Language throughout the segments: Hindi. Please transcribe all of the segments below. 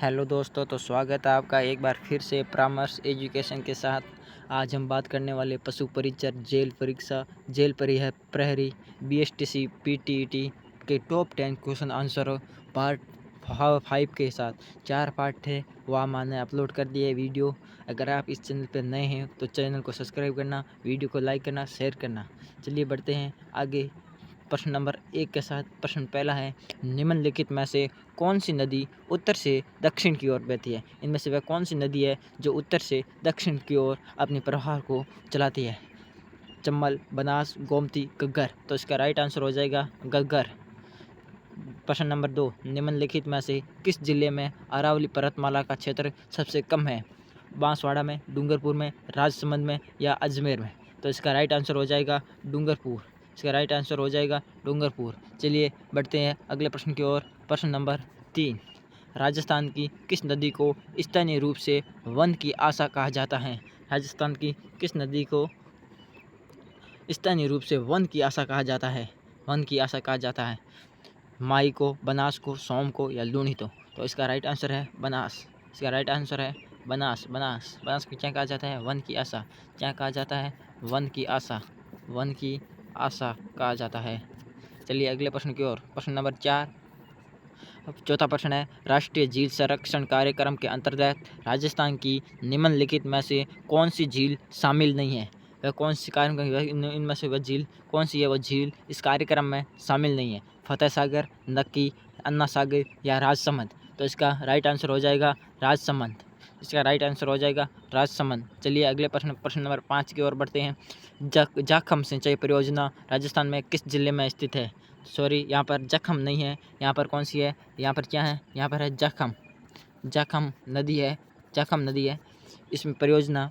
हेलो दोस्तों, तो स्वागत है आपका एक बार फिर से परामर्श एजुकेशन के साथ। आज हम बात करने वाले पशु परिचर जेल परीक्षा जेल प्रहरी बीएसटीसी पीटीईटी के टॉप 10 क्वेश्चन आंसर पार्ट 5 के साथ 4 पार्ट थे, वह मैंने अपलोड कर दिए वीडियो। अगर आप इस चैनल पर नए हैं तो चैनल को सब्सक्राइब करना, वीडियो को लाइक करना, शेयर करना। चलिए बढ़ते हैं आगे प्रश्न नंबर 1 के साथ। प्रश्न पहला है, निम्नलिखित में से कौन सी नदी उत्तर से दक्षिण की ओर बहती है? इनमें से वह कौन सी नदी है जो उत्तर से दक्षिण की ओर अपने प्रवाह को चलाती है? चंबल, बनास, गोमती, घग्गर। तो इसका राइट आंसर हो जाएगा घग्गर। प्रश्न नंबर 2, निम्नलिखित में से किस जिले में अरावली पर्वतमाला का क्षेत्र सबसे कम है? बांसवाड़ा में, डूंगरपुर में, राजसमंद में या अजमेर में? तो इसका राइट आंसर हो जाएगा डूंगरपुर। इसका राइट आंसर हो जाएगा डूंगरपुर। चलिए बढ़ते हैं अगले प्रश्न की ओर। प्रश्न नंबर 3, राजस्थान की किस नदी को स्थानीय रूप से वन की आशा कहा जाता है? राजस्थान की किस नदी को स्थानीय रूप से वन की आशा कहा जाता है? वन की आशा कहा जाता है। माई को, बनास को, सोम को या लूणी को? तो इसका राइट आंसर है बनास। इसका राइट आंसर है बनास। बनास को क्या कहा जाता है? वन की आशा। क्या कहा जाता है? वन की आशा। वन की आशा कहा जाता है। चलिए अगले प्रश्न की ओर। प्रश्न नंबर 4। अब चौथा प्रश्न है, राष्ट्रीय झील संरक्षण कार्यक्रम के अंतर्गत राजस्थान की निम्नलिखित में से कौन सी झील शामिल नहीं है? वह कौन सी कार्यक्रम इनमें से वह झील कौन सी है? वह झील इस कार्यक्रम में शामिल नहीं है। फतेह सागर, नक्की, अन्ना सागर या राजसमंद? तो इसका राइट आंसर हो जाएगा राजसमंद। इसका राइट आंसर हो जाएगा राजसमंद। चलिए अगले प्रश्न नंबर 5 की ओर बढ़ते हैं। जाखम सिंचाई परियोजना राजस्थान में किस जिले में स्थित है? सॉरी, यहाँ पर जखम नहीं है, यहाँ पर कौन सी है? यहाँ पर क्या है? यहाँ पर है जखम। जखम नदी है। जखम नदी है। इसमें परियोजना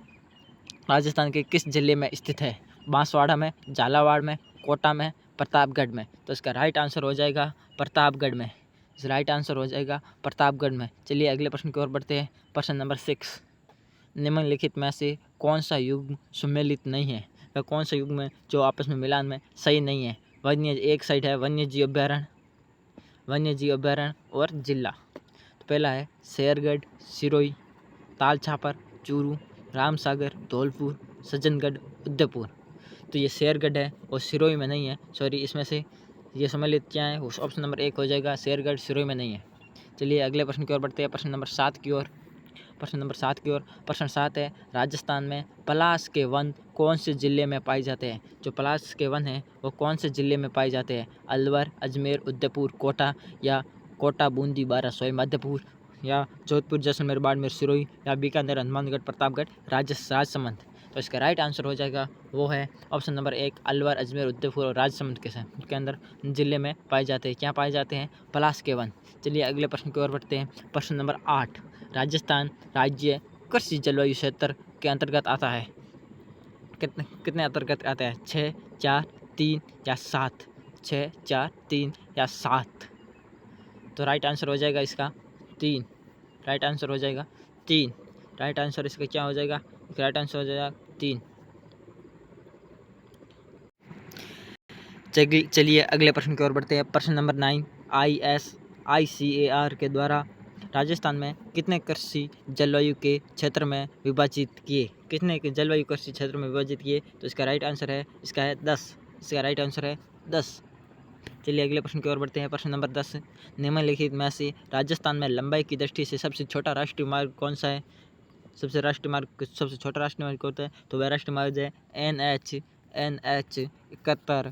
राजस्थान के किस जिले में स्थित है? बांसवाड़ा में, झालावाड़ में, कोटा में, प्रतापगढ़ में? तो इसका राइट आंसर हो जाएगा प्रतापगढ़ में। इस राइट आंसर हो जाएगा प्रतापगढ़ में। चलिए अगले प्रश्न की ओर बढ़ते हैं। प्रश्न नंबर 6, निम्नलिखित में से कौन सा युग्म सम्मिलित नहीं है? वह कौन सा युग्म है जो आपस में मिलान में सही नहीं है? वन्य एक साइड है वन्य जीव अभ्यारण्य और जिला। तो पहला है शेरगढ़, सिरोही, ताल छापर, चूरू, रामसागर, धौलपुर, सज्जनगढ़, उदयपुर। तो ये शेरगढ़ है और सिरोही में नहीं है। सॉरी, इसमें से ये सम्मिलित क्या है? उस ऑप्शन नंबर 1 हो जाएगा, शेरगढ़ सिरोही में नहीं है। चलिए अगले प्रश्न की ओर बढ़ते हैं। प्रश्न नंबर 7 की ओर। प्रश्न 7 है, राजस्थान में पलाश के वन कौन से जिले में पाए जाते हैं? जो पलाश के वन हैं वो कौन से जिले में पाए जाते हैं? अलवर, अजमेर, उदयपुर, कोटा या कोटा, बूंदी, बारा, सोई, मध्यपुर या जोधपुर, जैसलमेर, बाड़मेर, सिरोही या बीकानेर, हनुमानगढ़, प्रतापगढ़, राजसमंद? तो इसका राइट आंसर हो जाएगा वो है ऑप्शन नंबर 1, अलवर, अजमेर, उदयपुर और राजसमंद के अंदर जिले में पाए जाते हैं। क्या पाए जाते हैं? पलाश के वन। चलिए अगले प्रश्न की ओर बढ़ते हैं। प्रश्न नंबर 8, राजस्थान राज्य कृषि जलवायु क्षेत्र के अंतर्गत आता है? कितने कितने अंतर्गत आता है? 6, 4, 3 या 7? 6, 4, 3 या 7? तो राइट आंसर हो जाएगा इसका 3। राइट आंसर हो जाएगा 3। राइट आंसर इसका क्या हो जाएगा? राइट आंसर हो जाएगा 3। चलिए अगले प्रश्न की ओर बढ़ते हैं। प्रश्न नंबर 9, ICAR के द्वारा राजस्थान में कितने कृषि जलवायु के क्षेत्र में विभाजित किए? कितने जलवायु कृषि क्षेत्र में विभाजित किए? तो इसका राइट आंसर है 10। इसका राइट आंसर है 10। चलिए अगले प्रश्न की ओर बढ़ते हैं। प्रश्न नंबर 10, निम्नलिखित में से राजस्थान में लंबाई की दृष्टि से सबसे छोटा राष्ट्रीय मार्ग कौन सा है? सबसे छोटा राष्ट्रीय मार्ग होता है तो वह राष्ट्रीय मार्ग है NH 71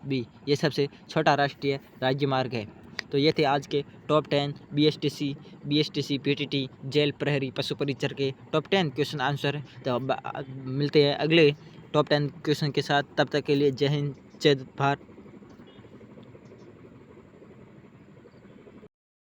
बी। ये सबसे छोटा राष्ट्रीय राज्य मार्ग है। तो ये थे आज के टॉप 10 BSTC PTT जेल प्रहरी पशु परिचर के टॉप 10 क्वेश्चन आंसर। तो मिलते हैं अगले टॉप 10 क्वेश्चन के साथ। तब तक के लिए जय हिंद, जय भारत।